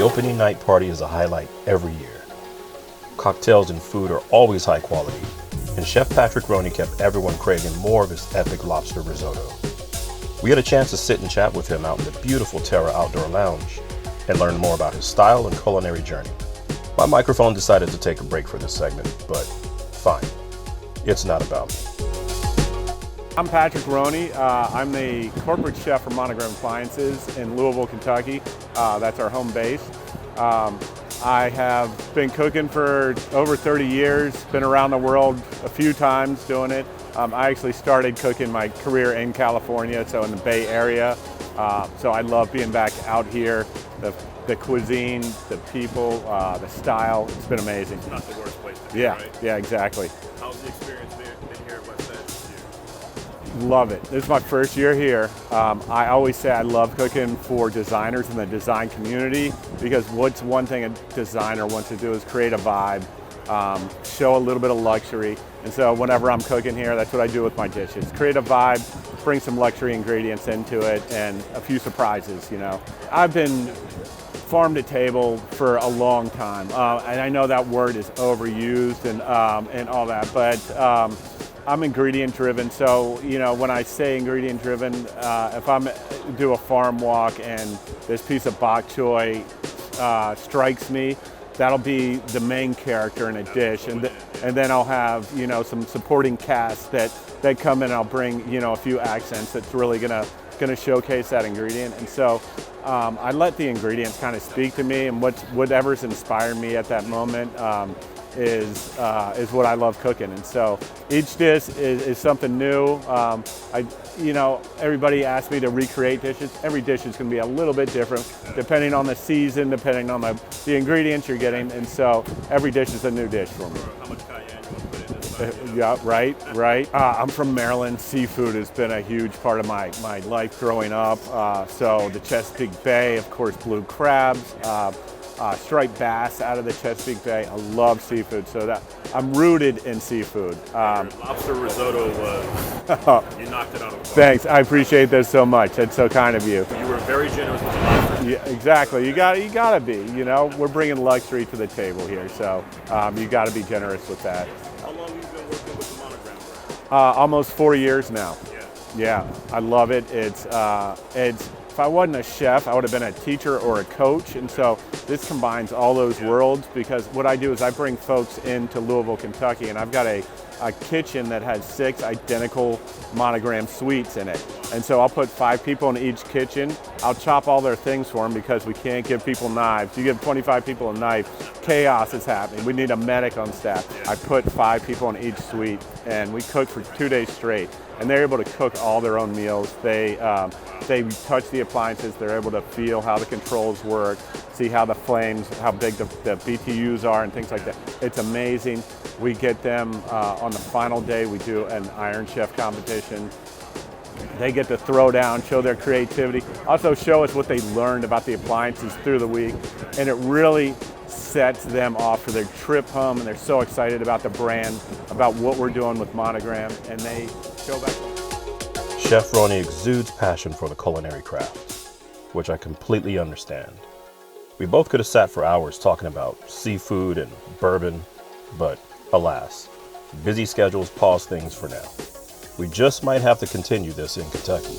opening night party is a highlight every year. Cocktails and food are always high quality, and Chef Patrick Roney kept everyone craving more of his epic lobster risotto. We had a chance to sit and chat with him out in the beautiful Terra outdoor lounge and learn more about his style and culinary journey. My microphone decided to take a break for this segment, but fine, it's not about me. I'm Patrick Roney. I'm the corporate chef for Monogram Appliances in Louisville, Kentucky. That's our home base. I have been cooking for over 30 years, been around the world a few times doing it. I actually started cooking my career in California, so in the Bay Area. So I love being back out here. The cuisine, the people, the style, it's been amazing. It's not the worst place to be, Yeah, right? yeah, exactly. How's the experience been here at WestEdge? Love it. This is my first year here. I always say I love cooking for designers in the design community, because what's one thing a designer wants to do is create a vibe, show a little bit of luxury. And so whenever I'm cooking here, that's what I do with my dishes. Create a vibe, bring some luxury ingredients into it, and a few surprises, you know. I've been farm to table for a long time, and I know that word is overused and all that, but I'm ingredient driven. So, you know, when I say ingredient driven, if I'm do a farm walk and this piece of bok choy strikes me, that'll be the main character in a dish, and then I'll have, you know, some supporting cast that come in. I'll bring, you know, a few accents that's really gonna showcase that ingredient. And so I let the ingredients kind of speak to me, and whatever's inspired me at that moment is what I love cooking. And so each dish is something new. You know, everybody asks me to recreate dishes. Every dish is going to be a little bit different depending on the season, depending on the ingredients you're getting. And so every dish is a new dish for me. How much cayenne you want to put in this? Yeah, right. I'm from Maryland. Seafood has been a huge part of my life growing up. So the Chesapeake Bay, of course, blue crabs, striped bass out of the Chesapeake Bay. I love seafood, so that I'm rooted in seafood. Lobster risotto was, you knocked it out of the park. Thanks, I appreciate this so much. That's so kind of you. You were very generous with the lobster. Yeah, exactly. You gotta be. You know, we're bringing luxury to the table here, so you got to be generous with that. How long have you been working with the Monogram brand? Almost 4 years now. Yeah. Yeah, I love it. It's if I wasn't a chef, I would have been a teacher or a coach. And so this combines all those worlds, because what I do is I bring folks into Louisville, Kentucky, and I've got a kitchen that has 6 identical Monogram suites in it. And so I'll put 5 people in each kitchen. I'll chop all their things for them, because we can't give people knives. You give 25 people a knife, chaos is happening. We need a medic on staff. I put 5 people in each suite, and we cook for 2 days straight. And they're able to cook all their own meals. They touch the appliances. They're able to feel how the controls work, see how the flames, how big the BTUs are, and things like that. It's amazing. We get them on the final day. We do an Iron Chef competition. They get to throw down, show their creativity, also show us what they learned about the appliances through the week, and it really sets them off for their trip home, and they're so excited about the brand, about what we're doing with Monogram, and they go back. Chef Roney exudes passion for the culinary craft, which I completely understand. We both could have sat for hours talking about seafood and bourbon, but alas, busy schedules pause things for now. We just might have to continue this in Kentucky.